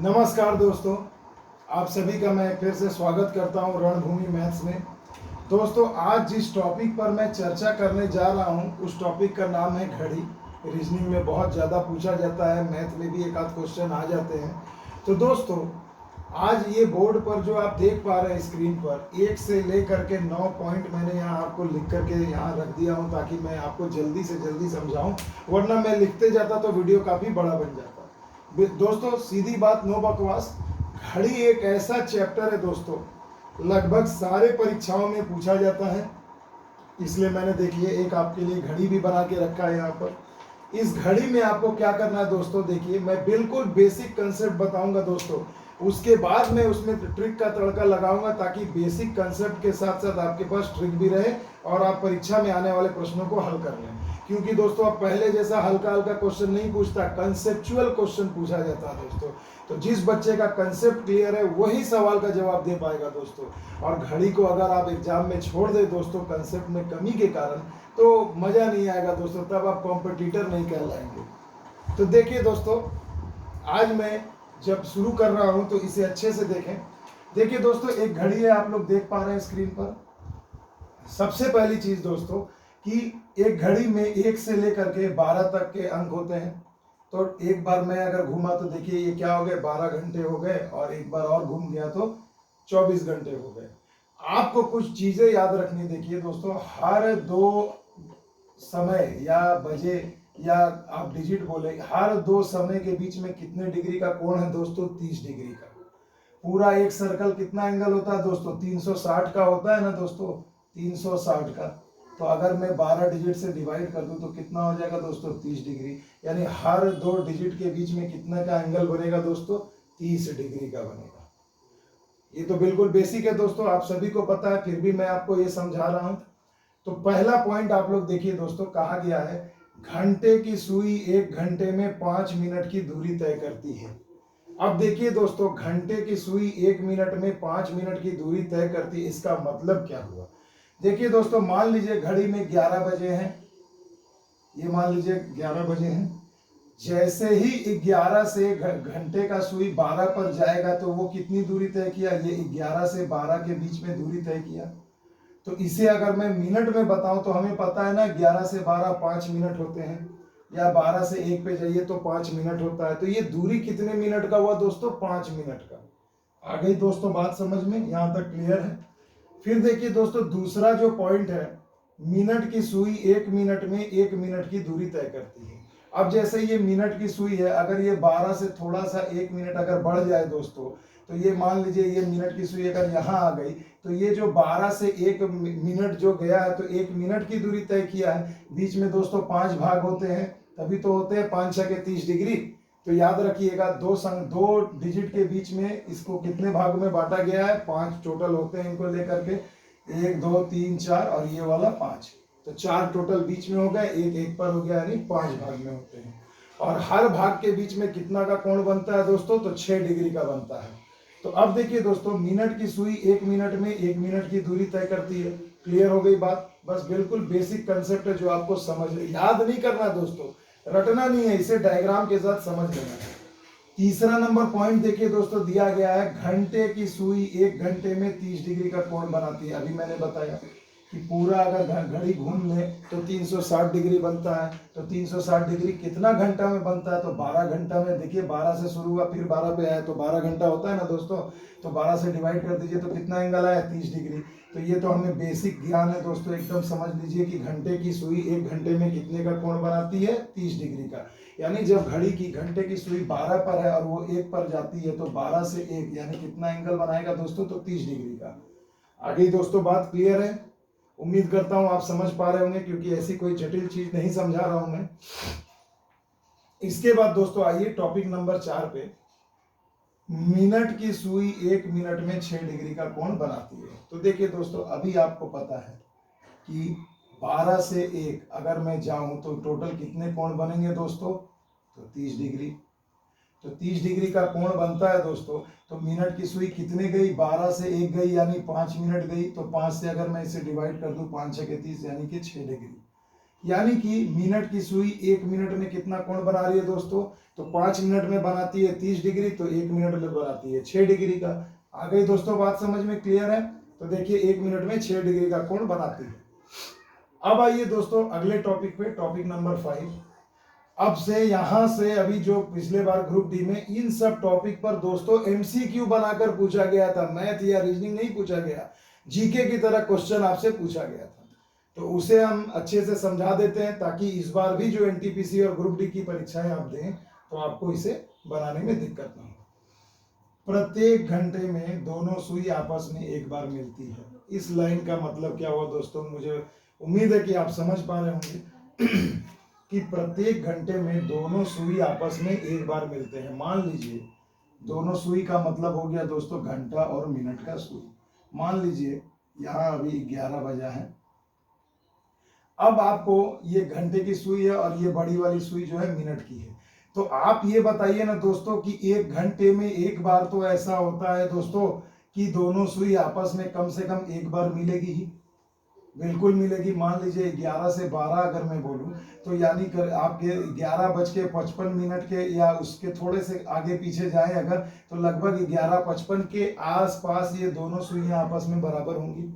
नमस्कार दोस्तों, आप सभी का मैं फिर से स्वागत करता हूं रणभूमि मैथ्स में। दोस्तों, आज जिस टॉपिक पर मैं चर्चा करने जा रहा हूं उस टॉपिक का नाम है घड़ी। रीजनिंग में बहुत ज़्यादा पूछा जाता है, मैथ में भी एक आध क्वेश्चन आ जाते हैं। तो दोस्तों, आज ये बोर्ड पर जो आप देख पा रहे हैं स्क्रीन पर 1 से लेकर के 9 पॉइंट मैंने यहाँ आपको लिख करके यहाँ रख दिया हूँ ताकि मैं आपको जल्दी से जल्दी समझाऊँ, वरना मैं लिखते जाता तो वीडियो काफ़ी बड़ा बन जाता। दोस्तों, सीधी बात, नो बकवास, घड़ी एक ऐसा चैप्टर है दोस्तों, लगभग सारे परीक्षाओं में पूछा जाता है। इसलिए मैंने देखिए एक आपके लिए घड़ी भी बना के रखा है यहाँ पर। इस घड़ी में आपको क्या करना है दोस्तों, देखिए मैं बिल्कुल बेसिक कंसेप्ट बताऊंगा दोस्तों, उसके बाद मैं उसमें ट्रिक का तड़का लगाऊंगा ताकि बेसिक कंसेप्ट के साथ साथ आपके पास ट्रिक भी रहे और आप परीक्षा में आने वाले प्रश्नों को हल कर लें। क्योंकि दोस्तों अब पहले जैसा हल्का हल्का क्वेश्चन नहीं पूछता, कंसेप्चुअल क्वेश्चन पूछा जाता है दोस्तों। तो जिस बच्चे का कंसेप्ट क्लियर है वही सवाल का जवाब दे पाएगा दोस्तों। और घड़ी को अगर आप एग्जाम में छोड़ दे दोस्तों कंसेप्ट में कमी के कारण, तो मजा नहीं आएगा दोस्तों, तब आप कॉम्पिटिटर नहीं कहलाएंगे। तो देखिए दोस्तों, आज मैं जब शुरू कर रहा हूं तो इसे अच्छे से देखें। देखिए दोस्तों, एक घड़ी है, आप लोग देख पा रहे हैं स्क्रीन पर। सबसे पहली चीज दोस्तों कि एक घड़ी में 1 से लेकर के 12 तक के अंक होते हैं। तो एक बार मैं अगर घूमा तो देखिए ये क्या हो गए, 12 घंटे हो गए, और एक बार और घूम गया तो 24 घंटे हो गए। आपको कुछ चीजें याद रखनी। देखिए दोस्तों, हर 2 समय या बजे या आप डिजिट बोले, हर 2 समय के बीच में कितने डिग्री का कोण है दोस्तों? 30 डिग्री का। पूरा एक सर्कल कितना एंगल होता है दोस्तों? 360 का होता है ना दोस्तों, 360 का। तो अगर मैं 12 डिजिट से डिवाइड कर दूं तो कितना हो जाएगा दोस्तों? 30 डिग्री। यानी हर 2 डिजिट के बीच में कितना का एंगल बनेगा दोस्तों? 30 डिग्री का बनेगा। ये तो बिल्कुल बेसिक है दोस्तों, आप सभी को पता है, फिर भी मैं आपको ये समझा रहा हूं। तो पहला पॉइंट आप लोग देखिए दोस्तों, कहा गया है घंटे की सुई 1 घंटे में 5 मिनट की दूरी तय करती है। अब देखिए दोस्तों, घंटे की सुई 1 मिनट में 5 मिनट की दूरी तय करती है, इसका मतलब क्या हुआ? देखिए दोस्तों, मान लीजिए घड़ी में 11 बजे हैं, ये मान लीजिए 11 बजे हैं। जैसे ही 11 से घंटे का सुई 12 पर जाएगा तो वो कितनी दूरी तय किया? ये 11 से 12 के बीच में दूरी तय किया। तो इसे अगर मैं मिनट में बताऊं तो हमें पता है ना, 11 से 12 5 मिनट होते हैं, या 12 से 1 पे जाइए तो 5 मिनट होता है। तो ये दूरी कितने मिनट का हुआ दोस्तों? 5 मिनट का। आ गई दोस्तों बात समझ में? यहां तक क्लियर है? फिर देखिए दोस्तों, दूसरा जो पॉइंट है, मिनट की सुई 1 मिनट में 1 मिनट की दूरी तय करती है। अब जैसे ये मिनट की सुई है, अगर ये 12 से थोड़ा सा 1 मिनट अगर बढ़ जाए दोस्तों, तो ये मान लीजिए ये मिनट की सुई अगर यहाँ आ गई, तो ये जो 12 से 1 मिनट जो गया है, तो 1 मिनट की दूरी तय किया है। बीच में दोस्तों 5 भाग होते हैं, तभी तो होते हैं 5 6 के 30 डिग्री। तो याद रखिएगा, 2 डिजिट के बीच में इसको कितने भागों में बांटा गया है? 5 टोटल होते हैं इनको लेकर के, 1 2 3 4 और ये वाला 5। तो 4 टोटल बीच में हो गए, एक पर हो गया, यानी 5 भाग में होते हैं। और हर भाग के बीच में कितना का कोण बनता है दोस्तों? तो 6 डिग्री का बनता है। तो अब देखिए दोस्तों, मिनट की सुई 1 मिनट में 1 मिनट की दूरी तय करती है। क्लियर हो गई बात? बस बिल्कुल बेसिक कंसेप्ट है जो आपको समझ, याद नहीं करना दोस्तों, रटना नहीं है, इसे डायग्राम के साथ समझ लेना है। तीसरा नंबर पॉइंट देखिए दोस्तों, दिया गया है घंटे की सुई 1 घंटे में 30 डिग्री का कोण बनाती है। अभी मैंने बताया कि पूरा अगर घड़ी घूम ले तो 360 डिग्री बनता है। तो 360 डिग्री कितना घंटा में बनता है? तो 12 घंटा में। देखिए 12 से शुरू हुआ फिर 12 पे आया, तो 12 घंटा होता है ना दोस्तों। तो 12 से डिवाइड कर दीजिए तो कितना एंगल आया? 30 डिग्री। तो ये तो हमें बेसिक ज्ञान है दोस्तों, एकदम समझ लीजिए कि घंटे की सुई 1 घंटे में कितने का कोण बनाती है? 30 डिग्री का। यानी जब घड़ी की घंटे की सुई 12 पर है और वो 1 पर जाती है, तो 12 से 1 यानी कितना एंगल बनाएगा दोस्तों? तो 30 डिग्री का। आगे दोस्तों बात क्लियर है? उम्मीद करता हूं आप समझ पा रहे होंगे, क्योंकि ऐसी कोई जटिल चीज नहीं समझा रहा हूं मैं। इसके बाद दोस्तों आइए टॉपिक नंबर 4 पे। मिनट की सुई 1 मिनट में 6 डिग्री का कोण बनाती है। तो देखिए दोस्तों, अभी आपको पता है कि 12 से 1 अगर मैं जाऊं तो टोटल कितने कोण बनेंगे दोस्तों? तो 30 डिग्री। तो 30 डिग्री का कोण बनता है दोस्तों। तो मिनट की सुई कितने गई? 12 से 1 गई, यानी 5 मिनट गई। तो 5 से अगर मैं इसे डिवाइड कर दूं, 5 6 के 30 यानी कि 6 डिग्री। यानी कि मिनट की सुई 1 मिनट में कितना कोण बना रही है दोस्तों, तो 5 मिनट में बनाती है 30 डिग्री, तो 1 मिनट में बनाती है 6 डिग्री का। आ गई दोस्तों बात समझ में, क्लियर है। तो देखिए 1 मिनट में 6 डिग्री का कोण बनाती है। अब आइए दोस्तों अगले टॉपिक पे, टॉपिक नंबर 5। अब से यहां से अभी जो पिछले बार ग्रुप डी में इन सब टॉपिक पर दोस्तों एमसीक्यू बनाकर पूछा गया था, मैथ या रीजनिंग नहीं पूछा गया, जीके की तरह क्वेश्चन आपसे पूछा गया था। तो उसे हम अच्छे से समझा देते हैं ताकि इस बार भी जो एनटीपीसी और ग्रुप डी की परीक्षाएं आप दें तो आपको इसे बनाने में दिक्कत ना हो। प्रत्येक घंटे में दोनों सुई आपस में एक बार मिलती है। इस लाइन का मतलब क्या हुआ दोस्तों, मुझे उम्मीद है कि आप समझ पा रहे होंगे कि प्रत्येक घंटे में दोनों सुई आपस में एक बार मिलते हैं। मान लीजिए दोनों सुई का मतलब हो गया दोस्तों घंटा और मिनट का सुई। मान लीजिए यहाँ अभी 11 बजा है, अब आपको ये घंटे की सुई है और ये बड़ी वाली सुई जो है मिनट की है। तो आप ये बताइए ना दोस्तों कि 1 घंटे में एक बार तो ऐसा होता है दोस्तों कि दोनों सुई आपस में कम से कम एक बार मिलेगी ही, बिल्कुल मिलेगी। मान लीजिए 11 से 12 अगर मैं बोलूं तो यानी कर आपके 11:55 के या उसके थोड़े से आगे पीछे जाए अगर, तो लगभग 11:55 के आसपास ये दोनों सुइयां आपस में बराबर होंगी।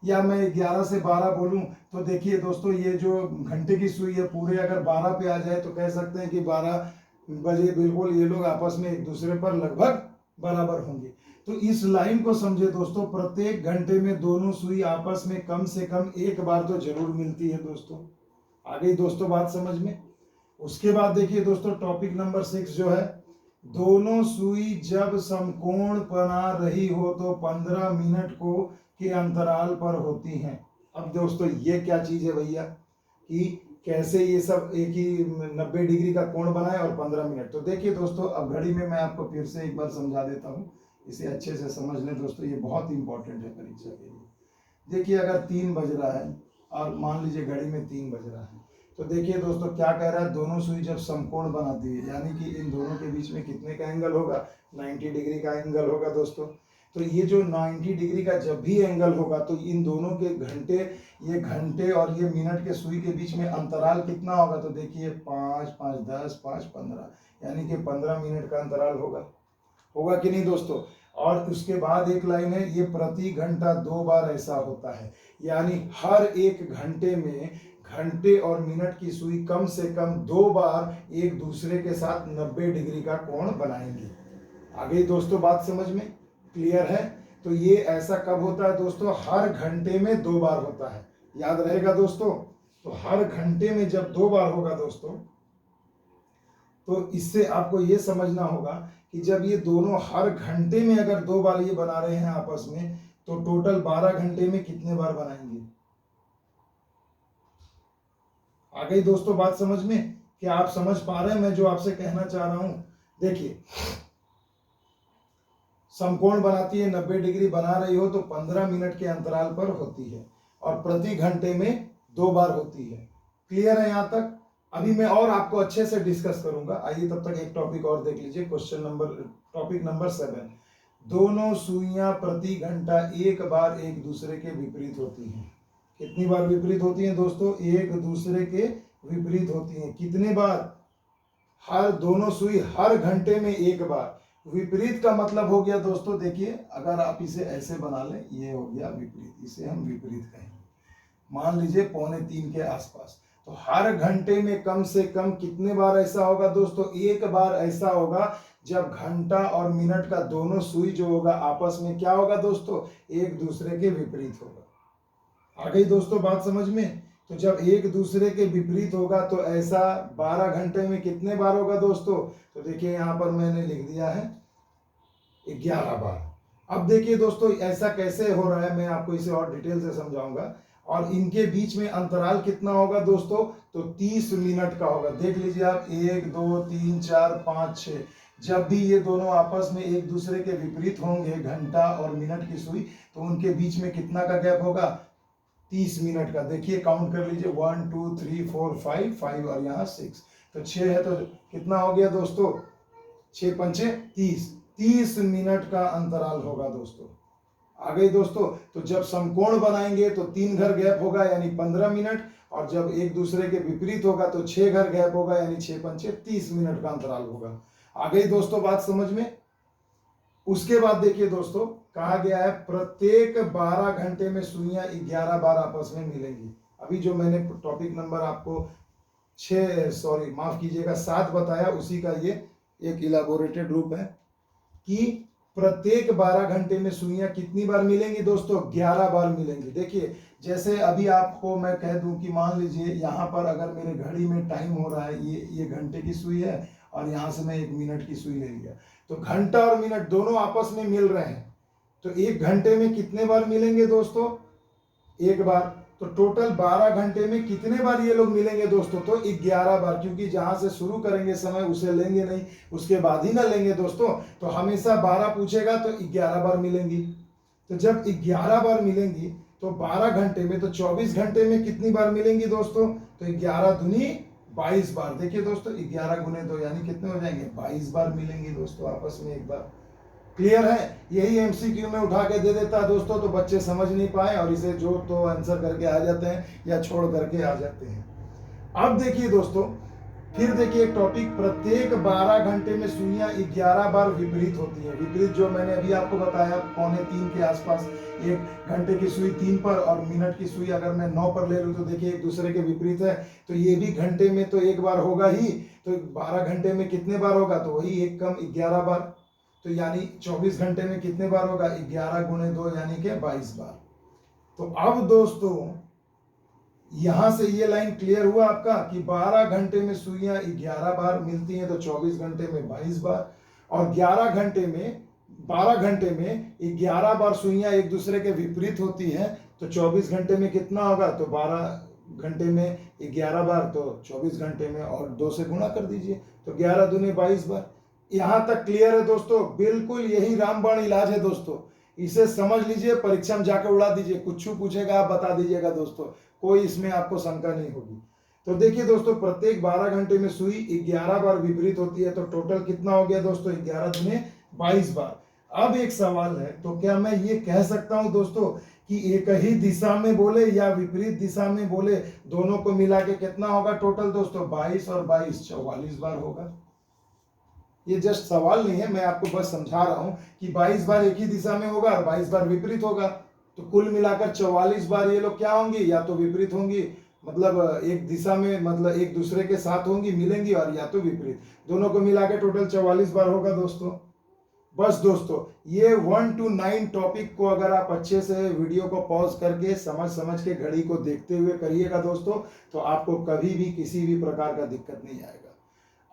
या मैं 11 से 12 बोलूं तो देखिए दोस्तों ये जो घंटे की सुई है पूरे अगर 12 पे आ जाए तो कह सकते हैं कि 12 बजे बिल्कुल ये लोग आपस में एक दूसरे पर लगभग बराबर होंगे। तो इस लाइन को समझे दोस्तों, प्रत्येक घंटे में दोनों सुई आपस में कम से कम एक बार तो जरूर मिलती है दोस्तों। आ गई दोस्तों बात समझ में। उसके बाद देखिए दोस्तों टॉपिक नंबर 6 जो है, दोनों सुई जब समकोण बना रही हो तो 15 मिनट को के अंतराल पर होती हैं। अब दोस्तों ये क्या चीज है भैया कि कैसे ये सब एक ही 90 डिग्री का कोण बनाए और 15 मिनट। तो देखिए दोस्तों अब घड़ी में मैं आपको फिर से एक बार समझा देता हूँ, इसे अच्छे से समझ लें दोस्तों, ये बहुत इंपॉर्टेंट है परीक्षा के लिए। देखिए अगर 3 बज रहा है और मान लीजिए घड़ी में 3 बज रहा है, तो देखिए दोस्तों क्या कह रहा है, दोनों सुई जब समकोण बनाती है यानी कि इन दोनों के बीच में कितने का एंगल होगा, 90 डिग्री का एंगल होगा दोस्तों। तो ये जो 90 डिग्री का जब भी एंगल होगा तो इन दोनों के घंटे, ये घंटे और ये मिनट के सुई के बीच में अंतराल कितना होगा, तो देखिए 5, 5, 10, 5, 15 यानी कि 15 मिनट का अंतराल होगा, होगा कि नहीं दोस्तों। और उसके बाद एक लाइन है, ये प्रति घंटा 2 बार ऐसा होता है, यानी हर एक घंटे में घंटे और मिनट की सुई कम से कम 2 बार एक दूसरे के साथ 90 डिग्री का कोण बनाएंगे। आ गई दोस्तों बात समझ में, क्लियर है। तो ये ऐसा कब होता है दोस्तों, हर घंटे में 2 बार होता है, याद रहेगा दोस्तों। तो हर घंटे में जब 2 बार होगा दोस्तों, तो इससे आपको ये समझना होगा कि जब ये दोनों हर घंटे में अगर 2 बार ये बना रहे हैं आपस में, तो टोटल 12 घंटे में कितने बार बनाएंगे। आ गई दोस्तों बात समझ में, क्या आप समझ पा रहे हैं मैं जो आपसे कहना चाह रहा हूं। देखिए समकोण बनाती है, 90 डिग्री बना रही हो तो 15 मिनट के अंतराल पर होती है और प्रति घंटे में 2 बार होती है। क्लियर है यहाँ तक। अभी मैं और आपको अच्छे से डिस्कस करूंगा। आइए तब तक एक टॉपिक और देख लीजिए, टॉपिक नंबर 7। दोनों सुइयां प्रति घंटा एक बार एक दूसरे के विपरीत होती हैं। कितनी बार विपरीत होती हैं दोस्तों, एक दूसरे के विपरीत होती हैं। कितने बार, हर दोनों सुई हर घंटे में एक बार। विपरीत का मतलब हो गया दोस्तों, देखिए अगर आप इसे ऐसे बना लें, ये हो गया विपरीत, इसे हम विपरीत कहेंगे। मान लीजिए 2:45 के आसपास, तो हर घंटे में कम से कम कितने बार ऐसा होगा दोस्तों, एक बार ऐसा होगा जब घंटा और मिनट का दोनों सुई जो होगा आपस में क्या होगा दोस्तों, एक दूसरे के विपरीत होगा। आ गई दोस्तों बात समझ में। तो जब एक दूसरे के विपरीत होगा तो ऐसा 12 घंटे में कितने बार होगा दोस्तों, तो देखिए यहाँ पर मैंने लिख दिया है 11 बार। अब देखिए दोस्तों ऐसा कैसे हो रहा है, मैं आपको इसे और डिटेल से समझाऊंगा। और इनके बीच में अंतराल कितना होगा दोस्तों, तो 30 मिनट का होगा। देख लीजिए आप, 1, 2, 3, 4, 5, 6, जब भी ये दोनों आपस में एक दूसरे के विपरीत होंगे घंटा और मिनट की सुई, तो उनके बीच में कितना का गैप होगा, 30 मिनट का। देखिए काउंट कर लीजिए, 1, 2, 3, 4, 5 और यहाँ 6, तो 6 है तो कितना हो गया दोस्तों, 6 पंचे 30 मिनट का अंतराल होगा दोस्तों। आ गई दोस्तों। तो जब समकोण बनाएंगे तो 3 घर गैप होगा यानी 15 मिनट, और जब एक दूसरे के विपरीत होगा तो 6 घर गैप होगा, यानी 6 पंचे 30 मिनट का अंतराल होगा। आ गई दोस्तों बात समझ में। उसके बाद देखिए दोस्तों, कहा गया है प्रत्येक 12 घंटे में सुइयां 11 बार आपस में मिलेंगी। अभी जो मैंने टॉपिक नंबर आपको 7 बताया, उसी का ये एक इलाबोरेटेड रूप है कि प्रत्येक 12 घंटे में सुइयां कितनी बार मिलेंगी दोस्तों? 11 बार मिलेंगी। देखिए जैसे अभी आपको मैं कह दूं कि मान लीजिए यहाँ पर अगर मेरे घड़ी में टाइम हो रहा है, ये घंटे की सुई है और यहाँ से मैं 1 मिनट की सुई ले लिया, तो घंटा और मिनट दोनों आपस में मिल रहे हैं, तो 1 घंटे में कितने बार मिलेंगे दोस्तों? 1 बार। तो टोटल 12 घंटे में कितने बार ये लोग मिलेंगे दोस्तों? तो 11 बार, क्योंकि जहां से शुरू करेंगे समय उसे लेंगे नहीं, उसके बाद ही ना लेंगे दोस्तों। तो हमेशा 12 पूछेगा तो 11 बार मिलेंगी। तो जब 11 बार मिलेंगी तो 12 घंटे में, तो 24 घंटे में कितनी बार मिलेंगी दोस्तों? तो 11 दूनी 22 बार। देखिए दोस्तों 11 गुने 2 यानी कितने हो जाएंगे? 22 बार मिलेंगी दोस्तों आपस में एक बार। क्लियर है? यही एमसीक्यू में उठा के दे देता है दोस्तों, तो बच्चे समझ नहीं पाए और इसे जो तो आंसर करके आ जाते हैं या छोड़ करके आ जाते हैं। अब देखिए दोस्तों, फिर देखिए एक टॉपिक, प्रत्येक 12 घंटे में सुइयां 11 बार विपरीत होती है। विपरीत जो मैंने अभी आपको बताया 2:45 के आसपास, 1 घंटे की सुई 3 पर और मिनट की सुई अगर मैं 9 पर ले लूं तो देखिए एक दूसरे के विपरीत है, तो ये भी घंटे में तो 1 बार होगा ही, तो 12 घंटे में कितने बार होगा? तो वही 1 कम 11 बार, तो यानी 24 घंटे में कितने बार होगा? 11 गुणे 2 यानी कि 22 बार। तो अब दोस्तों यहां से ये लाइन क्लियर हुआ आपका कि 12 घंटे में सुइयां 11 बार मिलती हैं, तो 24 घंटे में 22 बार, और 12 घंटे में 11 बार सुइयां एक दूसरे के विपरीत होती हैं, तो 24 घंटे में कितना होगा? तो 12 घंटे में 11 बार, तो 24 घंटे में और 2 से गुणा कर दीजिए, तो 11 दूनी 22 बार। यहां तक क्लियर है दोस्तों? बिल्कुल यही रामबाण इलाज है दोस्तों, इसे समझ लीजिए, परीक्षा में जाकर उड़ा दीजिए, कुछ पूछेगा आप बता दीजिएगा दोस्तों, कोई इसमें आपको शंका नहीं होगी। तो देखिए दोस्तों, प्रत्येक 12 घंटे में सुई 11 बार विपरीत होती है, तो टोटल कितना हो गया दोस्तों? 11 दूने 22 बार। अब एक सवाल है, तो क्या मैं ये कह सकता हूं दोस्तों कि एक ही दिशा में बोले या विपरीत दिशा में बोले, दोनों को मिला के कितना होगा टोटल दोस्तों? 22 और 22 44 बार होगा। ये जस्ट सवाल नहीं है, मैं आपको बस समझा रहा हूं कि 22 बार एक ही दिशा में होगा और 22 बार विपरीत होगा, तो कुल मिलाकर 44 बार ये लोग क्या होंगी? या तो विपरीत होंगी, मतलब एक दिशा में, मतलब एक दूसरे के साथ होंगी, मिलेंगी, और या तो विपरीत, दोनों को मिलाकर टोटल 44 बार होगा दोस्तों। बस दोस्तों, ये 1 to 9 टॉपिक को अगर आप अच्छे से वीडियो को पॉज करके समझ के घड़ी को देखते हुए करिएगा दोस्तों, तो आपको कभी भी किसी भी प्रकार का दिक्कत नहीं आएगा।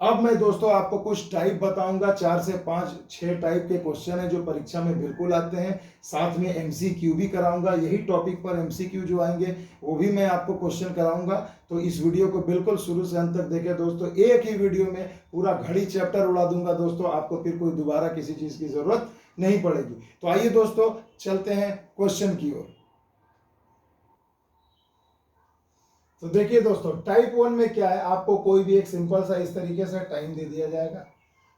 अब मैं दोस्तों आपको कुछ टाइप बताऊंगा, 4 से 5 6 टाइप के क्वेश्चन है जो परीक्षा में बिल्कुल आते हैं, साथ में एमसीक्यू भी कराऊंगा। यही टॉपिक पर एमसीक्यू जो आएंगे वो भी मैं आपको क्वेश्चन कराऊंगा, तो इस वीडियो को बिल्कुल शुरू से अंत तक देखें दोस्तों। एक ही वीडियो में पूरा घड़ी चैप्टर उड़ा दूंगा दोस्तों, आपको फिर कोई दोबारा किसी चीज की जरूरत नहीं पड़ेगी। तो आइए दोस्तों चलते हैं क्वेश्चन की ओर। तो देखिए दोस्तों, टाइप 1 में क्या है, आपको कोई भी एक सिंपल सा इस तरीके से टाइम दे दिया जाएगा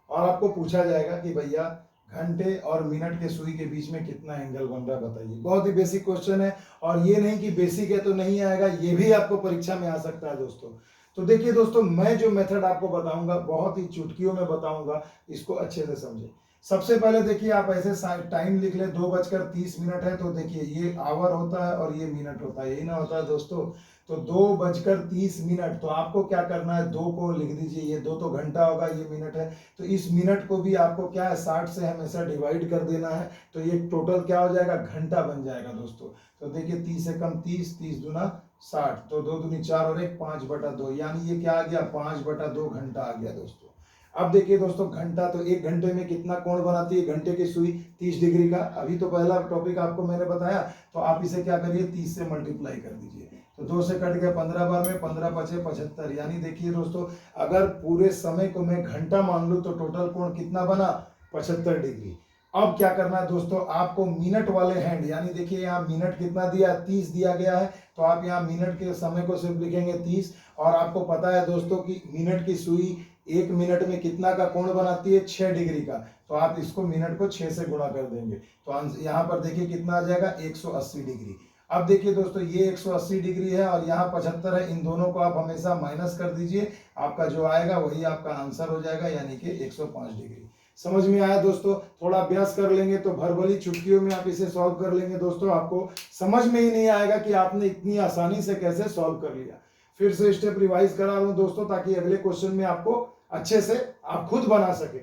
और आपको पूछा जाएगा कि भैया घंटे और मिनट के सुई के बीच में कितना एंगल बन रहा है बताइए। बहुत ही बेसिक क्वेश्चन है, और ये नहीं कि बेसिक है तो नहीं आएगा, ये भी आपको परीक्षा में आ सकता है दोस्तों। तो देखिए दोस्तों, मैं जो मेथड आपको बताऊंगा बहुत ही चुटकियों में बताऊंगा, इसको अच्छे से समझे। सबसे पहले देखिए, आप ऐसे टाइम लिख ले, 2:30 है, तो देखिए ये आवर होता है और ये मिनट होता है, यही ना होता है दोस्तों। तो 2:30, तो आपको क्या करना है, 2 को लिख दीजिए, ये 2 तो घंटा होगा, ये मिनट है, तो इस मिनट को भी आपको क्या है 60 से हमेशा डिवाइड कर देना है, तो ये टोटल क्या हो जाएगा, घंटा बन जाएगा दोस्तों। तो देखिए 30 से कम 30, 30 दूना 60, तो 2 दूनी 4 और 1 5/2, यानी ये क्या आ गया 5/2 घंटा आ गया दोस्तों। अब देखिए दोस्तों, घंटा, तो 1 घंटे में कितना कोण बनाती है घंटे की सुई? 30 डिग्री का। अभी तो पहला टॉपिक आपको मैंने बताया, तो आप इसे क्या करिए 30 से मल्टीप्लाई कर दीजिए, तो 2 से कट गया 15 बार में, 15 × 5 = 75, यानी देखिए दोस्तों, अगर पूरे समय को मैं घंटा मान लूं तो टोटल कोण कितना बना 75 डिग्री। अब क्या करना है दोस्तों, आपको मिनट वाले हैंड, यानी देखिए यहाँ मिनट कितना दिया 30 दिया गया है, तो आप यहाँ मिनट के समय को सिर्फ लिखेंगे 30, और आपको पता है दोस्तों कि मिनट की सुई 1 मिनट में कितना का कोण बनाती है 6 डिग्री का, तो आप इसको मिनट को 6 से गुणा कर देंगे, तो यहाँ पर देखिए कितना आ जाएगा 180 डिग्री। अब देखिए दोस्तों, ये 180 डिग्री है और यहाँ 75 है, इन दोनों को आप हमेशा माइनस कर दीजिए, आपका जो आएगा वही आपका आंसर हो जाएगा, यानी कि 105 डिग्री। समझ में आया दोस्तों? थोड़ा अभ्यास कर लेंगे तो भरभली चुटकियों में आप इसे सॉल्व कर लेंगे दोस्तों, आपको समझ में ही नहीं आएगा कि आपने इतनी आसानी से कैसे सॉल्व कर लिया। फिर से स्टेप रिवाइज करा रहा हूं दोस्तों, ताकि अगले क्वेश्चन में आपको अच्छे से आप खुद बना सके।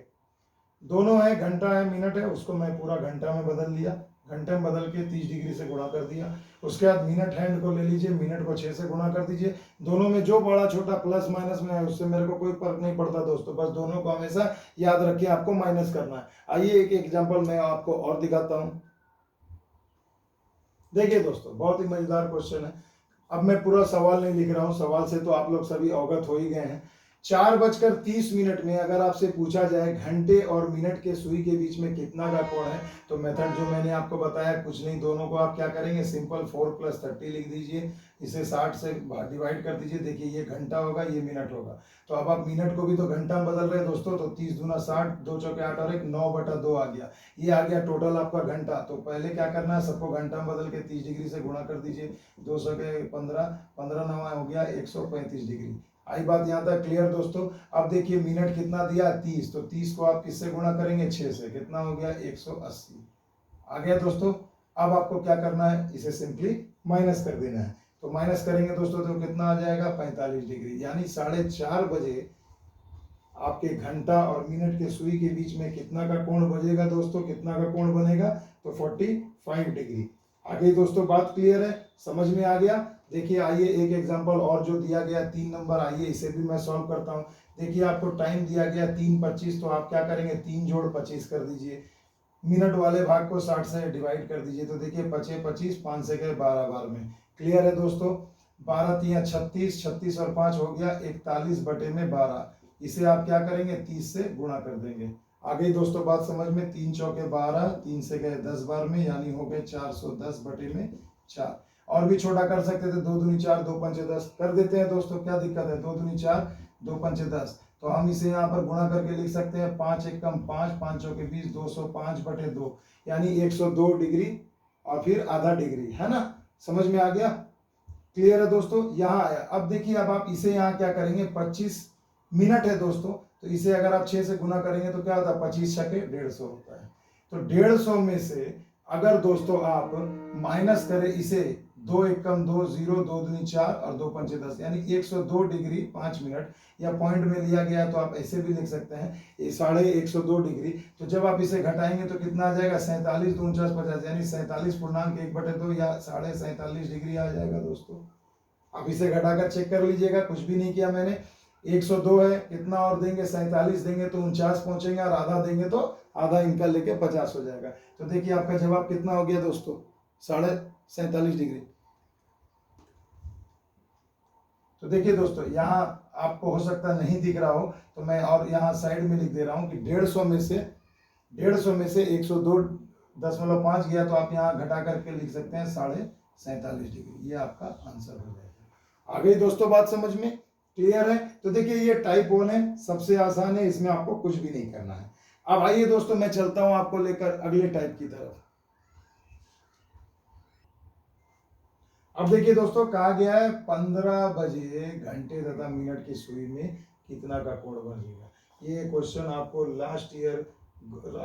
दोनों है, घंटा है, मिनट है, उसको मैं पूरा घंटा में बदल लिया, घंटे में बदल के 30 डिग्री से गुणा कर दिया। उसके बाद मिनट हैंड को ले लीजिए, मिनट को 6 से गुणा कर दीजिए। दोनों में जो बड़ा छोटा प्लस माइनस में है उससे मेरे को कोई फर्क नहीं पड़ता दोस्तों, बस दोनों को हमेशा याद रखिए आपको माइनस करना है। आइए एक एग्जाम्पल मैं आपको और दिखाता हूं। देखिए दोस्तों, बहुत ही मजेदार क्वेश्चन है। अब मैं पूरा सवाल नहीं लिख रहा हूं, सवाल से तो आप लोग सभी अवगत हो ही गए हैं। 4:30 में अगर आपसे पूछा जाए घंटे और मिनट के सुई के बीच में कितना का कोण है, तो मेथड जो मैंने आपको बताया कुछ नहीं, दोनों को आप क्या करेंगे, सिंपल 4 + 30 लिख दीजिए, इसे 60 से डिवाइड कर दीजिए। देखिए ये घंटा होगा, ये मिनट होगा, तो अब आप मिनट को भी तो घंटा में बदल रहे हैं दोस्तों, तो 30 दूना 60, 2 चौके 8 और 1 9/2 आ गया, ये आ गया टोटल आपका घंटा। तो पहले क्या करना है, सबको घंटा में बदल के 30 डिग्री से गुणा कर दीजिए, 200 के 15, 15 9 हो गया 135 डिग्री। आई बात यहाँ तक क्लियर दोस्तों? अब देखिए मिनट कितना दिया, 30, तो 30 को आप किससे गुणा करेंगे, 6 से, कितना हो गया 180 आ गया दोस्तों। अब आपको क्या करना है, इसे सिंपली माइनस कर देना है, तो माइनस करेंगे दोस्तों तो कितना आ जाएगा 45 डिग्री, यानी 4:30 बजे आपके घंटा और मिनट के सुई के बीच में कितना का कोण बजेगा दोस्तों, कितना का कोण बनेगा, तो 45 डिग्री। आगे दोस्तों बात क्लियर है, समझ में आ गया? देखिए आइए एक एग्जांपल और जो दिया गया 3 नंबर, आइए इसे भी मैं सॉल्व करता हूं। देखिए आपको टाइम दिया गया 3:25, तो आप क्या करेंगे, 3 जोड़ 25 कर दीजिए, मिनट वाले भाग को 60 से डिवाइड कर दीजिए, तो देखिए 5 25, 5 से गए 12 बार में। क्लियर है दोस्तों? 12 3 36, 36 और 5 हो गया 41/12, इसे आप क्या करेंगे 30 से गुणा कर देंगे। आ गई दोस्तों बात समझ में? 3 चौके 12, 3 से गए 10 बार में, यानी हो गए 410/4। और भी छोटा कर सकते थे, 2 दूनी 4, 2 पंचे 10 कर देते हैं दोस्तों, क्या दिक्कत है, 2 दूनी 4, 2 पंचे 10। तो हम इसे यहाँ पर गुणा करके लिख सकते हैं, 5 एकम 5, 5 चौके 20, 205/2, यानी 102 डिग्री और फिर आधा डिग्री, है ना? समझ में आ गया? क्लियर है दोस्तों? यहाँ आया। अब देखिए, अब आप इसे यहाँ क्या करेंगे, 25 मिनट है दोस्तों, तो इसे अगर आप 6 से गुना करेंगे तो क्या होता है, 25 छके 150 होता है। तो 150 में से अगर दोस्तों आप माइनस करें इसे, 2 एकम 2, 0, 2 दूनी 4 और 2 पंचे 10, यानी 102 डिग्री 5 मिनट, या पॉइंट में लिया गया तो आप ऐसे भी लिख सकते हैं, 102 डिग्री। तो जब आप इसे घटाएंगे तो कितना आ जाएगा, 47 49 50, यानी 47.1/2 या 47.5 डिग्री आ जाएगा दोस्तों। अब इसे घटाकर चेक कर लीजिएगा, कुछ भी नहीं किया मैंने। 102 है, कितना और देंगे, 47 देंगे तो 49 पहुंचेंगे, और आधा देंगे तो आधा इनका लेके 50 हो जाएगा। तो देखिए आपका जवाब कितना हो गया दोस्तों, 47.5 डिग्री। तो देखिए दोस्तों, यहाँ आपको हो सकता है नहीं दिख रहा हो, तो मैं और यहाँ साइड में लिख दे रहा हूँ कि 150 में से 102.5 गया, तो आप यहाँ घटा करके लिख सकते हैं 47.5 डिग्री, ये आपका आंसर हो जाएगा। आ गई दोस्तों बात समझ में? क्लियर है? तो देखिए ये टाइप 1 है, सबसे आसान है, इसमें आपको कुछ भी नहीं करना है। अब आइए दोस्तों, मैं चलता हूं आपको लेकर अगले टाइप की तरफ। अब देखिए दोस्तों, कहा गया है 15 बजे घंटे तथा मिनट की सुई में कितना का कोण बनेगा। ये क्वेश्चन आपको लास्ट ईयर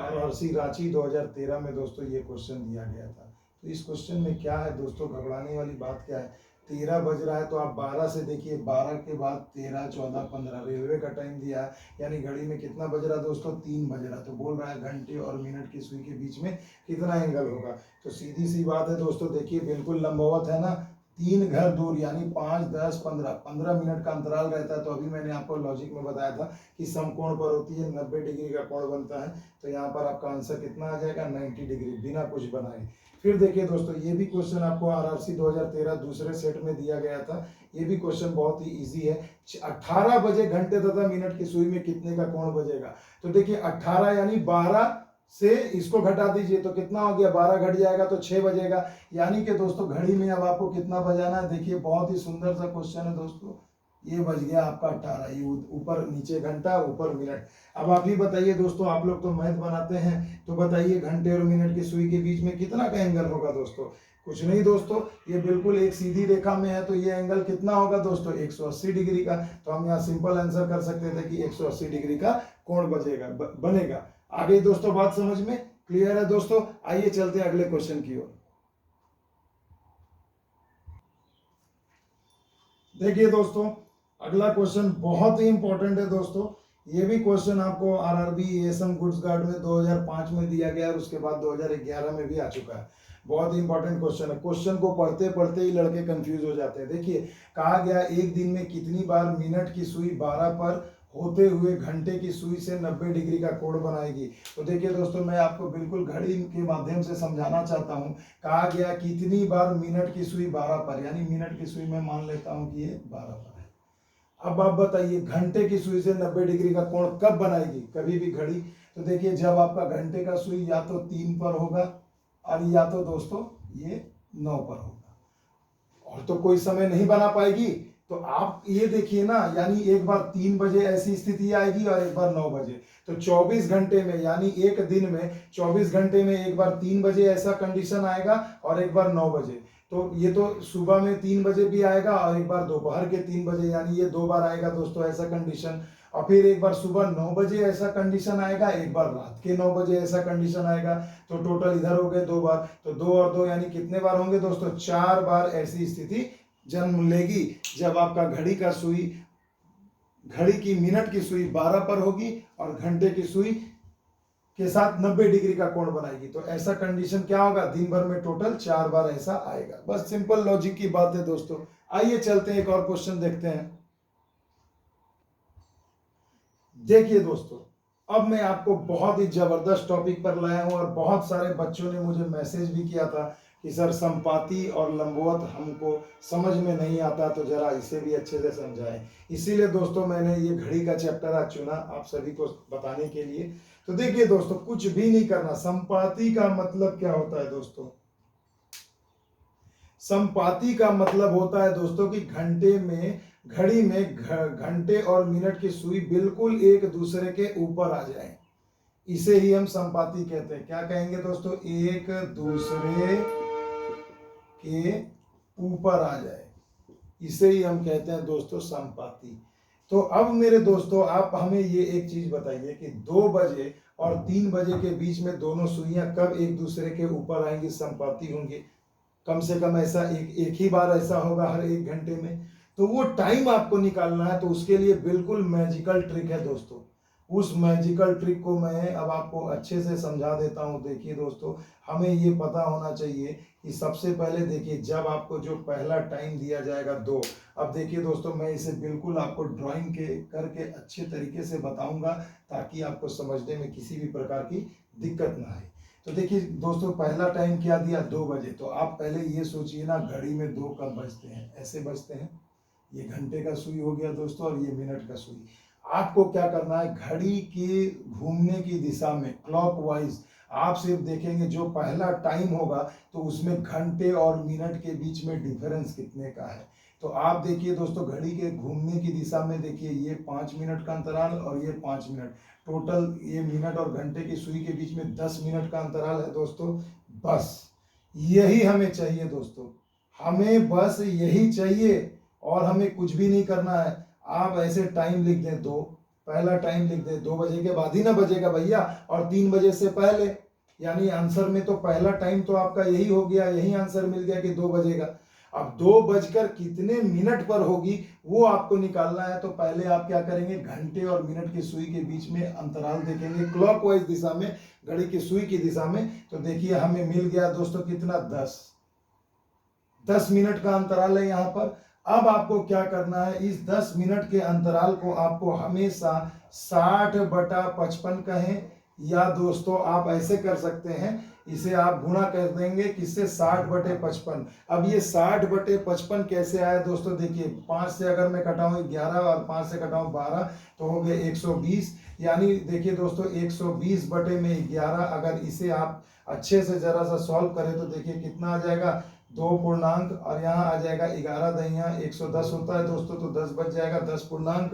RRC रांची 2013 में दोस्तों ये क्वेश्चन दिया गया था। तो इस क्वेश्चन में क्या है दोस्तों, घबराने वाली बात क्या है, 13 बज रहा है तो आप 12 से देखिए, 12 के बाद 13 14 15 रेलवे का टाइम दिया है, यानी घड़ी में कितना बज रहा है दोस्तों, 3 बज रहा है। तो बोल रहा है घंटे और मिनट की सुई के बीच में कितना एंगल होगा। तो सीधी सी बात है दोस्तों, देखिए बिल्कुल लंबवत है ना, 3 घर दूर, यानी 5 10 15 मिनट का अंतराल रहता है। तो अभी मैंने आपको लॉजिक में बताया था कि समकोण पर होती है 90 डिग्री का कोण बनता है। तो यहाँ पर आपका आंसर कितना आ जाएगा, 90 डिग्री, बिना कुछ बनाए। फिर देखिए दोस्तों, ये भी क्वेश्चन आपको RRC 2013 दूसरे सेट में दिया गया था। ये भी क्वेश्चन बहुत ही इजी है। 18 बजे घंटे तथा मिनट की सुई में कितने का कोण बजेगा। तो देखिए 18 यानी 12 से इसको घटा दीजिए, तो कितना हो गया, 12 घट जाएगा तो 6 बजेगा। यानी कि दोस्तों घड़ी में अब आपको कितना बजाना है, देखिए बहुत ही सुंदर सा क्वेश्चन है दोस्तों। ये बज गया आपका 18, ये ऊपर नीचे घंटा ऊपर मिनट। अब आप ही बताइए दोस्तों, आप लोग तो मैथ बनाते हैं, तो बताइए घंटे और मिनट की सुई के बीच में कितना का एंगल होगा दोस्तों? कुछ नहीं दोस्तों, ये बिल्कुल एक सीधी रेखा में है, तो ये एंगल कितना होगा दोस्तों? 180 डिग्री का। तो हम यहाँ सिंपल आंसर कर सकते थे कि 180 डिग्री का कोण बनेगा। आगे दोस्तों बात समझ में क्लियर है दोस्तों? आइए चलते हैं अगले क्वेश्चन की ओर। देखिए दोस्तों, अगला क्वेश्चन बहुत ही इंपॉर्टेंट है दोस्तों। ये भी क्वेश्चन आपको आरआरबी एसएम गुड्स गार्ड में 2005 में दिया गया और उसके बाद 2011 में भी आ चुका है। बहुत ही इंपॉर्टेंट क्वेश्चन है। क्वेश्चन को पढ़ते पढ़ते ही लड़के कंफ्यूज हो जाते हैं। देखिए, कहा गया एक दिन में कितनी बार मिनट की सुई 12 पर होते हुए घंटे की सुई से 90 डिग्री का कोण बनाएगी। तो देखिए दोस्तों, मैं आपको बिल्कुल घड़ी के माध्यम से समझाना चाहता हूँ। कहा गया कितनी बार मिनट की सुई 12 पर, यानी मिनट की सुई मैं मान लेता हूँ कि ये 12 पर है। अब आप बताइए घंटे की सुई से 90 डिग्री का कोण कब बनाएगी कभी भी घड़ी? तो देखिए, जब आपका घंटे का सुई या तो 3 पर होगा और या तो दोस्तों ये 9 पर होगा, और तो कोई समय नहीं बना पाएगी। तो आप ये देखिए ना, यानी एक बार 3 बजे ऐसी स्थिति आएगी और एक बार 9 बजे। तो 24 घंटे में, यानी एक दिन में 24 घंटे में एक बार 3 बजे ऐसा कंडीशन आएगा और एक बार 9 बजे। तो ये तो सुबह में 3 बजे भी आएगा और एक बार दोपहर के 3 बजे, यानी ये 2 बार आएगा दोस्तों ऐसा कंडीशन। और फिर एक बार सुबह 9 बजे ऐसा कंडीशन आएगा, एक बार रात के 9 बजे ऐसा कंडीशन आएगा। तो टोटल इधर हो गए 2 बार, तो 2 और 2 यानी कितने बार होंगे दोस्तों? 4 बार ऐसी स्थिति जन्म लेगी जब आपका घड़ी की मिनट की सुई 12 पर होगी और घंटे की सुई के साथ 90 डिग्री का कोण बनाएगी। तो ऐसा कंडीशन क्या होगा? दिन भर में टोटल 4 बार ऐसा आएगा। बस सिंपल लॉजिक की बात है दोस्तों। आइए चलते हैं एक और क्वेश्चन देखते हैं। देखिए दोस्तों, अब मैं आपको बहुत ही जबरदस्त टॉपिक पर लाया हूं और बहुत सारे बच्चों ने मुझे मैसेज भी किया था कि सर संपाती और लंबवत हमको समझ में नहीं आता, तो जरा इसे भी अच्छे से समझाएं। इसीलिए दोस्तों मैंने ये घड़ी का चैप्टर आज चुना आप सभी को बताने के लिए। तो देखिए दोस्तों, कुछ भी नहीं करना। संपाती का मतलब क्या होता है दोस्तों? संपाती का मतलब होता है दोस्तों कि घड़ी में घंटे और मिनट की सुई बिल्कुल एक दूसरे के ऊपर आ जाए, इसे ही हम संपाती कहते हैं। क्या कहेंगे दोस्तों? एक दूसरे के ऊपर आ जाए, इसे ही हम कहते हैं दोस्तों संपाती। तो अब मेरे दोस्तों, आप हमें ये एक चीज बताइए कि 2 बजे और 3 बजे के बीच में दोनों सुइयां कब एक दूसरे के ऊपर आएंगी, संपाती होंगी? कम से कम ऐसा एक ही बार ऐसा होगा हर 1 घंटे में। तो वो टाइम आपको निकालना है, तो उसके लिए बिल्कुल मैजिकल ट्रिक है दोस्तों। उस मैजिकल ट्रिक को मैं अब आपको अच्छे से समझा देता हूं। देखिए दोस्तों, हमें ये पता होना चाहिए कि सबसे पहले देखिए, जब आपको जो पहला टाइम दिया जाएगा 2, अब देखिए दोस्तों, मैं इसे बिल्कुल आपको ड्राइंग के करके अच्छे तरीके से बताऊंगा ताकि आपको समझने में किसी भी प्रकार की दिक्कत ना आए। तो देखिए दोस्तों, पहला टाइम क्या दिया? 2 बजे। तो आप पहले ये सोचिए ना, घड़ी में 2 कब बजते हैं? ऐसे बजते हैं। ये घंटे का सुई हो गया दोस्तों और ये मिनट का सुई। आपको क्या करना है? घड़ी के घूमने की दिशा में क्लॉकवाइज आप सिर्फ देखेंगे जो पहला टाइम होगा तो उसमें घंटे और मिनट के बीच में डिफरेंस कितने का है। तो आप देखिए दोस्तों, घड़ी के घूमने की दिशा में देखिए, ये 5 मिनट का अंतराल और ये 5 मिनट, टोटल ये मिनट और घंटे की सुई के बीच में 10 मिनट का अंतराल है दोस्तों। बस यही हमें चाहिए दोस्तों, हमें बस यही चाहिए और हमें कुछ भी नहीं करना है। आप ऐसे टाइम लिख दें 2, पहला टाइम लिख दें 2 बजे के बाद ही ना बजेगा भैया, और 3 बजे से पहले, यानी आंसर में तो पहला टाइम तो आपका यही हो गया, यही आंसर मिल गया कि 2 बजेगा। अब 2 बजकर कितने मिनट पर होगी वो आपको निकालना है। तो पहले आप क्या करेंगे? घंटे और मिनट की सुई के बीच में अंतराल देखेंगे क्लॉकवाइज दिशा में, घड़ी की सुई की दिशा में। तो देखिए हमें मिल गया दोस्तों कितना? 10 मिनट का अंतराल है यहाँ पर। अब आपको क्या करना है? इस 10 मिनट के अंतराल को आपको हमेशा 60/55 कहें, या दोस्तों आप ऐसे कर सकते हैं, इसे आप गुणा कर देंगे किससे? 60/55। अब ये 60/55 कैसे आया दोस्तों? देखिए, 5 से अगर मैं कटाऊं 11 और 5 से कटाऊं 12 तो हो गए 120। यानी देखिए दोस्तों, 120/11, अगर इसे आप अच्छे से जरा सा सॉल्व करें तो देखिए कितना आ जाएगा? 2 पूर्णांक, और यहाँ आ जाएगा 11 दहिया 110 होता है दोस्तों, तो 10 बच जाएगा, 10 पूर्णांक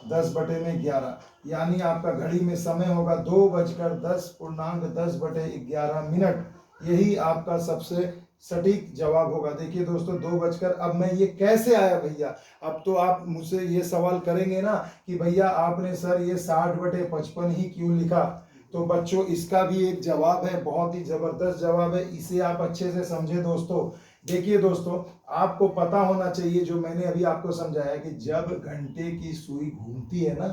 10 बटे में 11, यानी आपका घड़ी में समय होगा 2:10:10:11। यही आपका सबसे सटीक जवाब होगा। देखिए दोस्तों 2 बजकर, अब मैं ये कैसे आया भैया, अब तो आप मुझसे ये सवाल करेंगे ना कि भैया आपने सर ये 60/55 ही क्यों लिखा। तो बच्चों इसका भी एक जवाब है, बहुत ही जबरदस्त जवाब है, इसे आप अच्छे से समझे दोस्तों। देखिए दोस्तों, आपको पता होना चाहिए जो मैंने अभी आपको समझाया कि जब घंटे की सुई घूमती है ना,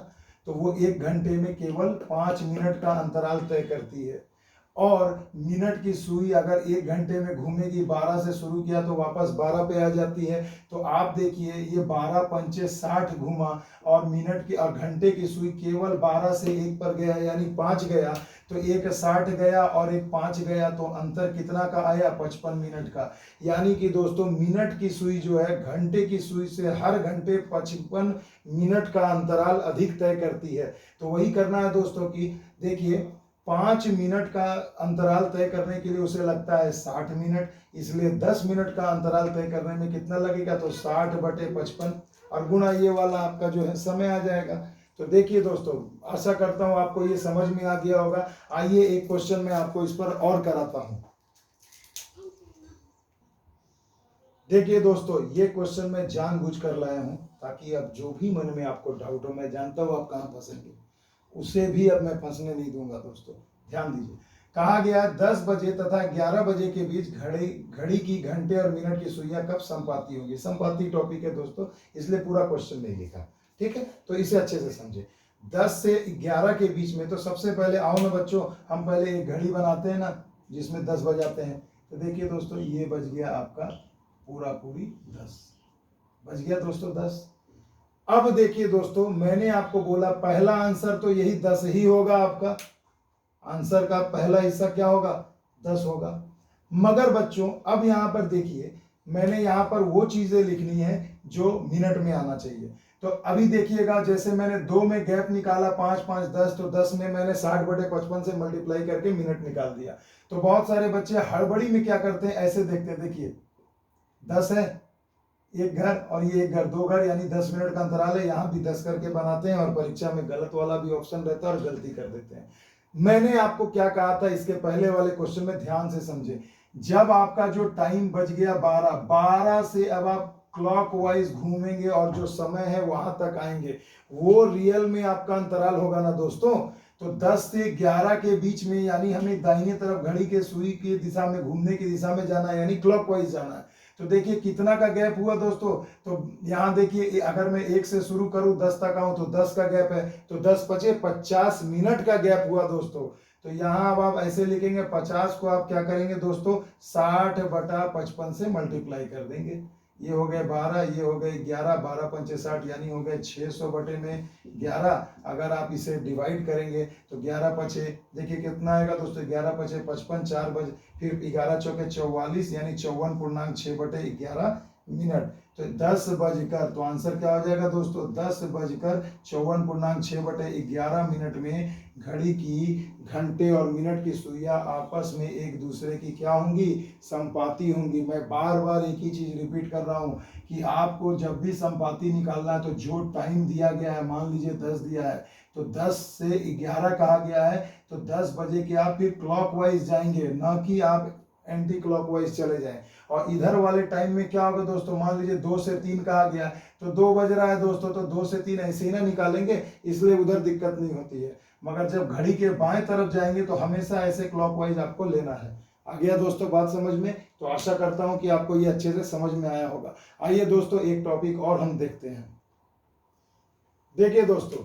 तो वो 1 घंटे में केवल 5 मिनट का अंतराल तय करती है, और मिनट की सुई अगर 1 घंटे में घूमेगी, 12 से शुरू किया तो वापस 12 पे आ जाती है। तो आप देखिए ये 12 पंचे 60 घूमा, और मिनट की और घंटे की सुई केवल 12 से 1 पर गया, यानी 5 गया, तो एक 60 गया और एक 5 गया, तो अंतर कितना का आया, 55 मिनट का। यानी कि दोस्तों मिनट की सुई जो है घंटे की सुई से हर घंटे 55 मिनट का अंतराल अधिक तय करती है। तो वही करना है दोस्तों कि देखिए 5 मिनट का अंतराल तय करने के लिए उसे लगता है 60 मिनट, इसलिए 10 मिनट का अंतराल तय करने में कितना लगेगा, तो 60/55, और गुणा ये वाला आपका जो है समय आ जाएगा। तो देखिए दोस्तों, आशा करता हूं आपको ये समझ में आ गया होगा। आइए एक क्वेश्चन मैं आपको इस पर और कराता हूं। देखिए दोस्तों, ये क्वेश्चन मैं जानबूझकर लाया हूं ताकि अब जो भी मन में आपको डाउट हो, मैं जानता हूं आप कहां फंसेंगे, उसे भी अब मैं फंसने नहीं दूंगा दोस्तों। ध्यान दीजिए, कहा गया 10 बजे तथा 11 बजे के बीच घड़ी की घंटे और मिनट की सुइयां कब संपाती होंगी। संपाती टॉपिक है दोस्तों, इसलिए पूरा क्वेश्चन नहीं लिखा, ठीक है, तो इसे अच्छे से समझे। 10 से 11 के बीच में, तो सबसे पहले आओ ना बच्चों, हम पहले एक घड़ी बनाते हैं ना जिसमें 10 बजाते हैं। तो देखिए दोस्तों, ये बज गया आपका पूरा पूरी 10 बज गया दोस्तों 10। अब देखिए दोस्तों, मैंने आपको बोला पहला आंसर तो यही 10 ही होगा, आपका आंसर का पहला हिस्सा क्या होगा, 10 होगा। मगर बच्चों अब यहां पर देखिए, मैंने यहां पर वो चीजें लिखनी है जो मिनट में आना चाहिए। तो अभी देखिएगा, जैसे मैंने 2 में गैप निकाला, 5 5 10, तो 10 में मैंने 60/55 से मल्टीप्लाई करके मिनट निकाल दिया। तो बहुत सारे बच्चे हड़बड़ी में क्या करते हैं, ऐसे देखते हैं, देखिए 10 है, एक घर और ये एक घर, 2 घर, यानी 10 मिनट का अंतराल है, यहां भी 10 करके बनाते हैं, और परीक्षा में गलत वाला भी ऑप्शन रहता है और गलती कर देते हैं। मैंने आपको क्या कहा था इसके पहले वाले क्वेश्चन में, ध्यान से समझे। जब आपका जो टाइम बच गया 12 से अब आप क्लॉकवाइज घूमेंगे और जो समय है वहां तक आएंगे, वो रियल में आपका अंतराल होगा ना दोस्तों। तो 10 से 11 के बीच में, यानी हमें दाहिने तरफ घड़ी के सुई की दिशा में, घूमने की दिशा में जाना है, यानी क्लॉकवाइज जाना है। तो देखिए कितना का गैप हुआ दोस्तों, तो यहाँ देखिए अगर मैं 1 से शुरू करूं 10 तक आऊं तो 10 का गैप है, तो 10 पचे 50 मिनट का गैप हुआ दोस्तों। तो यहाँ अब आप ऐसे लिखेंगे, 50 को आप क्या करेंगे दोस्तों, 60/55 से मल्टीप्लाई कर देंगे। ये हो गए 12, ये हो गए 11, 12 पंचे 60, यानी हो गए 600/11। अगर आप इसे डिवाइड करेंगे तो 11 पचे देखिए कितना आएगा दोस्तों, 11 पचे 55, 4 बजे फिर 11 चौके 44, यानी 54.6/11 मिनट। तो 10 बजकर, तो आंसर क्या हो जाएगा दोस्तों, 10 बजकर 54.6/11 मिनट में घड़ी की घंटे और मिनट की सुइयां आपस में एक दूसरे की क्या होंगी, संपाती होंगी। मैं बार बार एक ही चीज रिपीट कर रहा हूं कि आपको जब भी संपाती निकालना है तो जो टाइम दिया गया है, मान लीजिए 10 दिया है, तो 10 से 11 कहा गया है, तो 10 बजे के आप फिर क्लॉकवाइज जाएंगे, ना कि आप एंटी क्लॉकवाइज चले जाएं। और इधर वाले टाइम में क्या होगा दोस्तों, मान लीजिए 2 से 3 कहा गया, तो 2 बज रहा है दोस्तों, तो 2 से 3 ऐसे ही ना निकालेंगे, इसलिए उधर दिक्कत नहीं होती है। मगर जब घड़ी के बाएं तरफ जाएंगे तो हमेशा ऐसे क्लॉकवाइज आपको लेना है। आ गया दोस्तों बात समझ में। तो आशा करता हूं कि आपको ये अच्छे से समझ में आया होगा। आइए दोस्तों एक टॉपिक और हम देखते हैं। देखिए दोस्तों,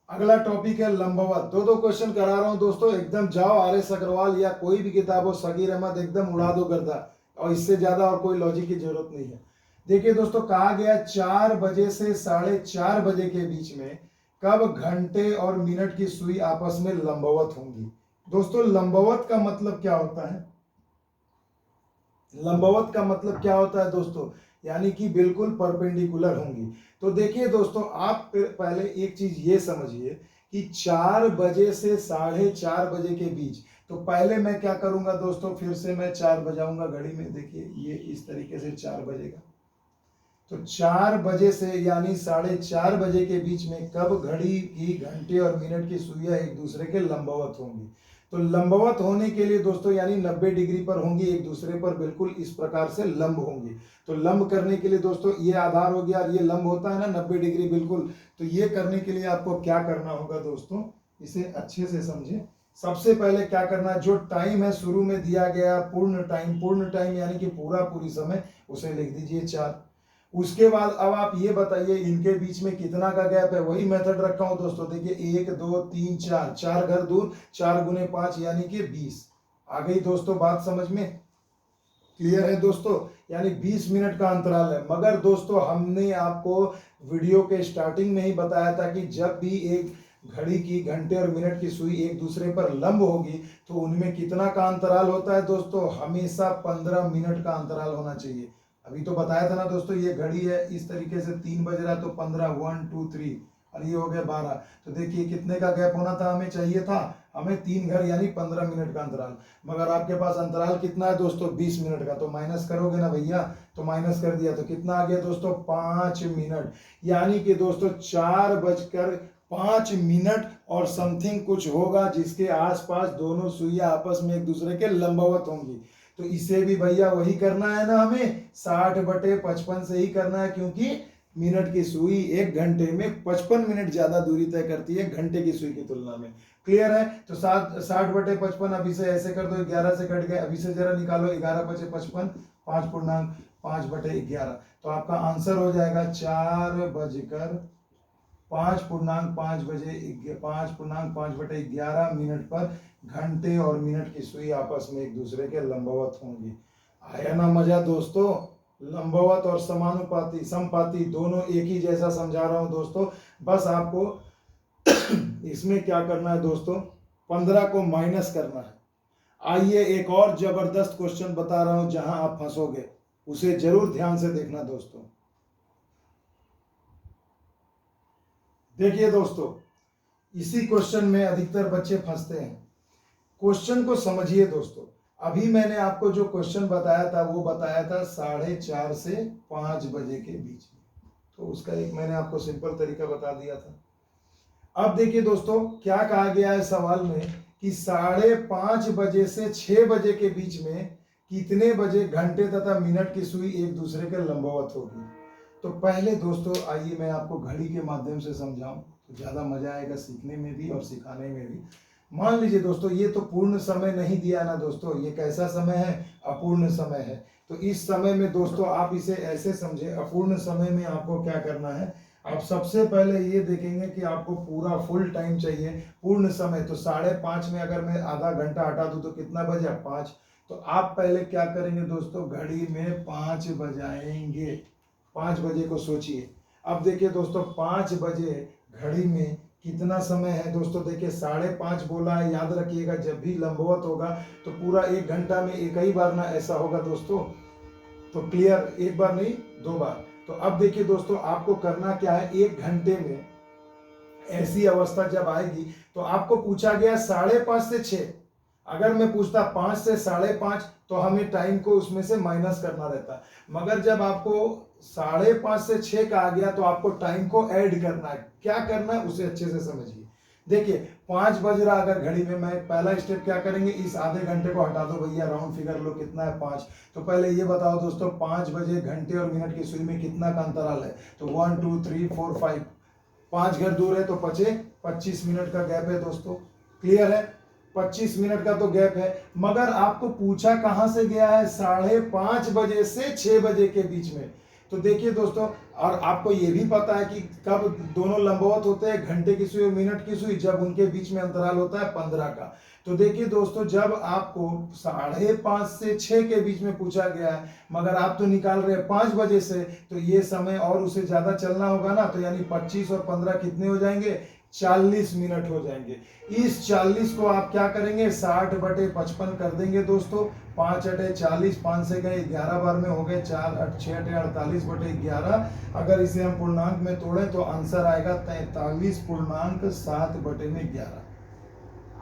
अगला टॉपिक है लंबवत। 2 क्वेश्चन करा रहा हूं दोस्तों, एकदम जाओ RS अग्रवाल या कोई भी किताब हो, सगीर अहमद, एकदम उड़ा दो गर्दा, और इससे ज्यादा और कोई लॉजिक की जरूरत नहीं है। देखिए दोस्तों, कहा गया 4 बजे से 4:30 बजे के बीच में कब घंटे और मिनट की सुई आपस में लंबवत होंगी। दोस्तों लंबवत का मतलब क्या होता है, लंबवत का मतलब क्या होता है दोस्तों, यानी कि बिल्कुल परपेंडिकुलर होंगी। तो देखिए दोस्तों, आप पहले एक चीज ये समझिए कि 4 बजे से 4:30 बजे के बीच, तो पहले मैं क्या करूंगा दोस्तों, फिर से मैं 4 बजाऊंगा घड़ी में। देखिए ये इस तरीके से 4 बजेगा। तो 4 बजे से यानी 4:30 बजे के बीच में कब घड़ी की घंटे और मिनट की सुइयां एक दूसरे के लंबवत होंगी। तो लंबवत होने के लिए दोस्तों यानी 90 डिग्री पर होंगी, एक दूसरे पर बिल्कुल इस प्रकार से लंब होंगी। तो लंब करने के लिए दोस्तों ये आधार हो गया और ये लंब होता है ना 90 डिग्री बिल्कुल। तो ये करने के लिए आपको क्या करना होगा दोस्तों, इसे अच्छे से समझें। सबसे पहले क्या करना, जो टाइम है शुरू में दिया गया पूर्ण टाइम यानी कि पूरी समय, उसे लिख दीजिए 4। उसके बाद अब आप ये बताइए इनके बीच में कितना का गैप है, वही मेथड रखा हूं दोस्तों। देखिए 1 2 3 4, 4 घर दूर, 4 गुने 5 यानी कि 20। आ गई दोस्तों बात समझ में, क्लियर है दोस्तों। यानी 20 मिनट का अंतराल है। मगर दोस्तों हमने आपको वीडियो के स्टार्टिंग में ही बताया था कि जब भी एक घड़ी की घंटे और मिनट की सुई एक दूसरे पर लंब होगी तो उनमें कितना का अंतराल होता है दोस्तों, हमेशा 15 मिनट का अंतराल होना चाहिए। अभी तो बताया था ना दोस्तों, ये घड़ी है इस तरीके से 3 बज रहा, तो 15 1 2 3 और ये हो गया 12। तो देखिए कितने का गैप होना था, हमें चाहिए था, हमें 3 घर यानी 15 मिनट का अंतराल। मगर आपके पास अंतराल कितना है दोस्तों, 20 मिनट का। तो माइनस करोगे ना भैया, तो माइनस कर दिया तो कितना आ गया दोस्तों, 5 मिनट। यानी कि दोस्तों 4:05 और समथिंग कुछ होगा जिसके आसपास दोनों सुइयां आपस में एक दूसरे के लंबवत होंगी। तो इसे भी भैया वही करना है ना, हमें 60/55 से ही करना है, क्योंकि मिनट की सुई एक घंटे में 55 मिनट ज्यादा दूरी तय करती है घंटे की सुई की तुलना में। क्लियर है। तो 60/55 अभी से ऐसे कर दो, 11 से कट गए, अभी से जरा निकालो, 11×5=55, 5.5/11। तो आपका आंसर हो जाएगा 4:05 मिनट पर घंटे और मिनट की सुई आपस में एक दूसरे के लंबवत होंगी। आया ना मजा दोस्तों, लंबवत और समानुपाती समपाती दोनों एक ही जैसा समझा रहा हूं दोस्तों। बस आपको इसमें क्या करना है दोस्तों, 15 को माइनस करना है। आइए एक और जबरदस्त क्वेश्चन बता रहा हूं जहां आप फंसोगे, उसे जरूर ध्यान से देखना दोस्तों। देखिए दोस्तों, इसी क्वेश्चन में अधिकतर बच्चे फंसते हैं। क्वेश्चन को समझिए दोस्तों। अभी मैंने आपको जो क्वेश्चन बताया था वो बताया था 4:30 से 5 बजे के बीच में। तो उसका एक मैंने आपको सिंपल तरीका बता दिया था। अब देखिए दोस्तों क्या कहा गया है सवाल में कि 5:30 बजे से 6 बजे के बीच में कितने बजे घंटे तथा मिनट की सुई एक दूसरे के लंबवत होगी। तो पहले दोस्तों आइए मैं आपको घड़ी के माध्यम से समझाऊं, तो ज़्यादा मजा आएगा सीखने में भी और सिखाने में भी। मान लीजिए दोस्तों ये तो पूर्ण समय नहीं दिया ना दोस्तों, ये कैसा समय है, अपूर्ण समय है। तो इस समय में दोस्तों आप इसे ऐसे समझे, अपूर्ण समय में आपको क्या करना है, आप सबसे पहले ये देखेंगे कि आपको पूरा फुल टाइम चाहिए। पूर्ण समय तो 5:30 में अगर मैं आधा घंटा हटा दूं तो कितना बजा, 5। तो आप पहले क्या करेंगे दोस्तों, घड़ी में 5 बजाएंगे। 5 बजे को सोचिए। अब देखिए दोस्तों 5 बजे घड़ी में कितना समय है दोस्तों, देखिए 5:30 बोला है, याद रखिएगा जब भी लंबवत होगा तो पूरा 1 घंटा में एक ही बार ना ऐसा होगा दोस्तों। तो क्लियर, एक बार नहीं 2 बार। तो अब देखिए दोस्तों आपको करना क्या है, 1 घंटे में ऐसी अवस्था जब आएगी तो आपको पूछा गया 5:30 से 6। अगर मैं पूछता 5 से 5:30 तो हमें टाइम को उसमें से माइनस करना रहता। मगर जब आपको 5:30 से 6 का आ गया तो आपको टाइम को ऐड करना है। क्या करना है उसे अच्छे से समझिए। देखिए 5 बज रहा अगर घड़ी में, मैं पहला स्टेप क्या करेंगे, इस आधे घंटे को हटा दो भैया, राउंड फिगर लो कितना है 5। तो पहले ये बताओ दोस्तों 5 बजे घंटे और मिनट की सुई में कितना का अंतराल है, तो 1 2 3 4 5, 5 घर दूर है तो 25 मिनट का गैप है दोस्तों। क्लियर है, 25 मिनट का तो गैप है। मगर आपको पूछा कहां से गया है, 5:30 बजे से 6 बजे के बीच में। तो देखिए दोस्तों, और आपको ये भी पता है कि कब दोनों लंबवत होते हैं, घंटे की सुई और मिनट की सुई, जब उनके बीच में अंतराल होता है 15 का। तो देखिए दोस्तों जब आपको 5:30 से 6 के बीच में पूछा गया है, मगर आप तो निकाल रहे हैं 5 बजे से, तो ये समय और उसे ज्यादा चलना होगा ना। तो यानी 25 और 15 कितने हो जाएंगे, 40 मिनट हो जाएंगे। इस 40 को आप क्या करेंगे, 60/55 कर देंगे दोस्तों। 5×8=40, 5 से गए 11 बार में हो गए 4×6=48/11। अगर इसे हम पूर्णांक में तोड़ें तो आंसर आएगा 43.7/11।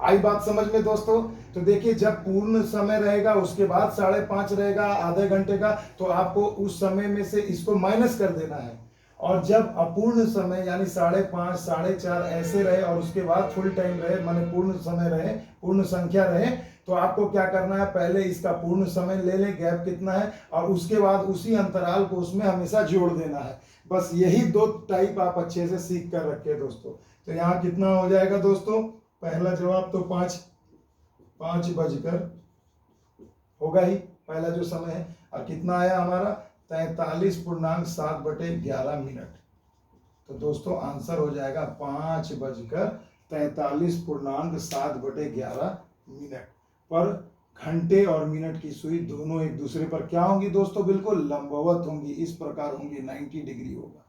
आई बात समझ में दोस्तों? तो देखिए, जब पूर्ण समय रहेगा उसके बाद 5.5 रहेगा आधे घंटे का, तो आपको उस समय में से इसको माइनस कर देना है। और जब अपूर्ण समय यानी 5.5 4.5 ऐसे रहे और उसके बाद फुल टाइम रहे, माने पूर्ण समय रहे, पूर्ण संख्या रहे, तो आपको क्या करना है, पहले इसका पूर्ण समय ले लें, गैप कितना है, और उसके बाद उसी अंतराल को उसमें हमेशा जोड़ देना है। बस यही 2 टाइप आप अच्छे से सीख कर रखे दोस्तों। तो यहाँ कितना हो जाएगा दोस्तों? पहला जवाब तो 5 बजकर होगा ही, पहला जो समय है। और कितना आया हमारा? 43.7/11 तो दोस्तों आंसर हो जाएगा 5 बजकर 43.7/11 पर घंटे और मिनट की सुई दोनों एक दूसरे पर क्या होंगी दोस्तों? बिल्कुल लंबवत होंगी, इस प्रकार होंगी, 90 डिग्री होगा।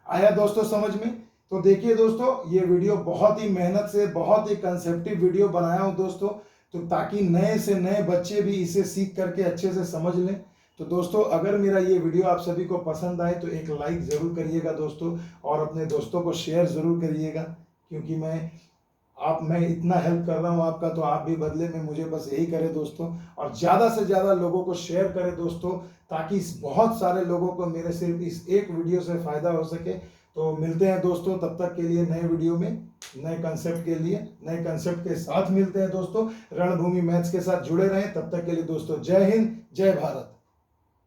आया दोस्तों समझ में? तो देखिए दोस्तों, ये वीडियो बहुत ही मेहनत से, बहुत ही कंसेप्टिव वीडियो बनाया हूं दोस्तों, तो ताकि नए से नए बच्चे भी इसे सीख करके अच्छे से समझ लें। तो दोस्तों, अगर मेरा ये वीडियो आप सभी को पसंद आए तो एक लाइक ज़रूर करिएगा दोस्तों, और अपने दोस्तों को शेयर ज़रूर करिएगा, क्योंकि मैं इतना हेल्प कर रहा हूँ आपका, तो आप भी बदले में मुझे बस यही करें दोस्तों। और ज़्यादा से ज़्यादा लोगों को शेयर करें दोस्तों, ताकि बहुत सारे लोगों को मेरे सिर्फ इस एक वीडियो से फ़ायदा हो सके। तो मिलते हैं दोस्तों, तब तक के लिए नए वीडियो में, नए कंसेप्ट के लिए, नए कंसेप्ट के साथ मिलते हैं दोस्तों। रणभूमि मैथ्स के साथ जुड़े रहें, तब तक के लिए दोस्तों जय हिंद, जय भारत।